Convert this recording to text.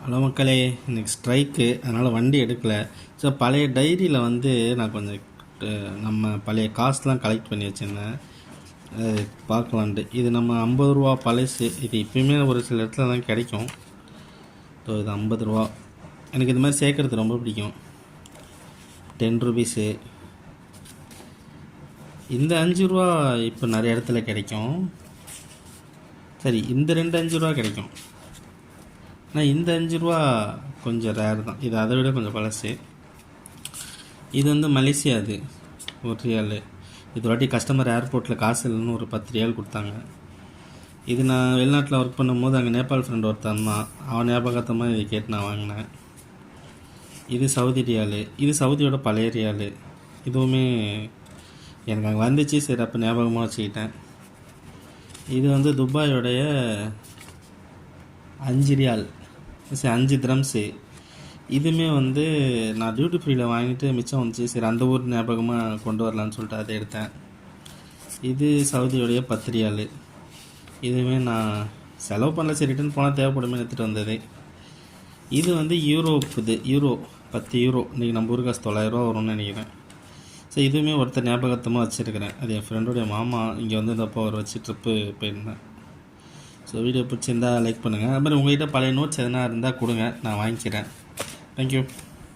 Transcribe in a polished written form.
Hello மக்களே, இன்றைக்கி strike, அதனால் வண்டி எடுக்கலை. ஸோ பழைய டைரியில் வந்து நான் கொஞ்சம் நம்ம பழைய காசுலாம் கலெக்ட் பண்ணி வச்சுருந்தேன். பார்க்கலான்ட்டு. இது நம்ம 50 ரூபா பழசு. இது இப்போயுமே ஒரு சில இடத்துல தான் கிடைக்கும். ஸோ இது 50 ரூபா. எனக்கு இது மாதிரி சேர்க்குறது ரொம்ப பிடிக்கும். 10 ருபீஸு. இந்த 5 ரூபா இப்போ நிறைய இடத்துல கிடைக்கும். சரி, இந்த 2 5 ரூபா கிடைக்கும். ஆனால் இந்த 5 ரூபா கொஞ்சம் ரேர் தான். இது அதை விட கொஞ்சம் பழசு. இது வந்து மலேசியா. அது ஒரு ரியால். இது வாட்டி கஸ்டமர் ஏர்போர்ட்டில் காசு இல்லைன்னு ஒரு 10 ரியால் கொடுத்தாங்க. இது நான் வெளிநாட்டில் ஒர்க் பண்ணும்போது அங்கே நேபாள் ஃப்ரெண்ட் ஒருத்தன் தான், அவன் ஞாபகத்தமாக இதை கேட்டு நான் வாங்கினேன். இது சவுதி ரியால். இது சவுதியோட பழைய ரியால். இதுவுமே எனக்கு அங்கே வந்துச்சு. சரி, அப்போ ஞாபகமாக வச்சுக்கிட்டேன். இது வந்து துபாயோடைய 5 ரியால், 5 திரம்ஸு. இதுவுமே வந்து நான் டியூட்டி ஃப்ரீயில் வாங்கிட்டு மிச்சம் வந்துச்சு. சரி, அந்த ஊர் ஞாபகமாக கொண்டு வரலான்னு சொல்லிட்டு அதை எடுத்தேன். இது சவுதியோடைய 10 ரியால். இதுவுமே நான் செலவு பண்ணல, சரி ரிட்டன் போனால் தேவைப்படுமே எடுத்துகிட்டு வந்தது. இது வந்து யூரோ 10 யூரோ. இன்றைக்கி நம்ம ஊர் காசு 900 ரூபா வரும்னு நினைக்கிறேன். ஸோ இதுவுமே ஒருத்தர் ஞாபகத்தமாக வச்சுருக்கிறேன். அது என் ஃப்ரெண்டோடைய மாமா இங்கே வந்து இந்தப்போ அவர் வச்சு ட்ரிப்பு போயிருந்தேன். ஸோ வீடியோ பிடிச்சிருந்தால் லைக் பண்ணுங்கள். அது மாதிரி உங்கள்கிட்ட பழைய நோட்ஸ் எதனா இருந்தால் கொடுங்க, நான் வாங்கிக்கிறேன். தேங்க்யூ.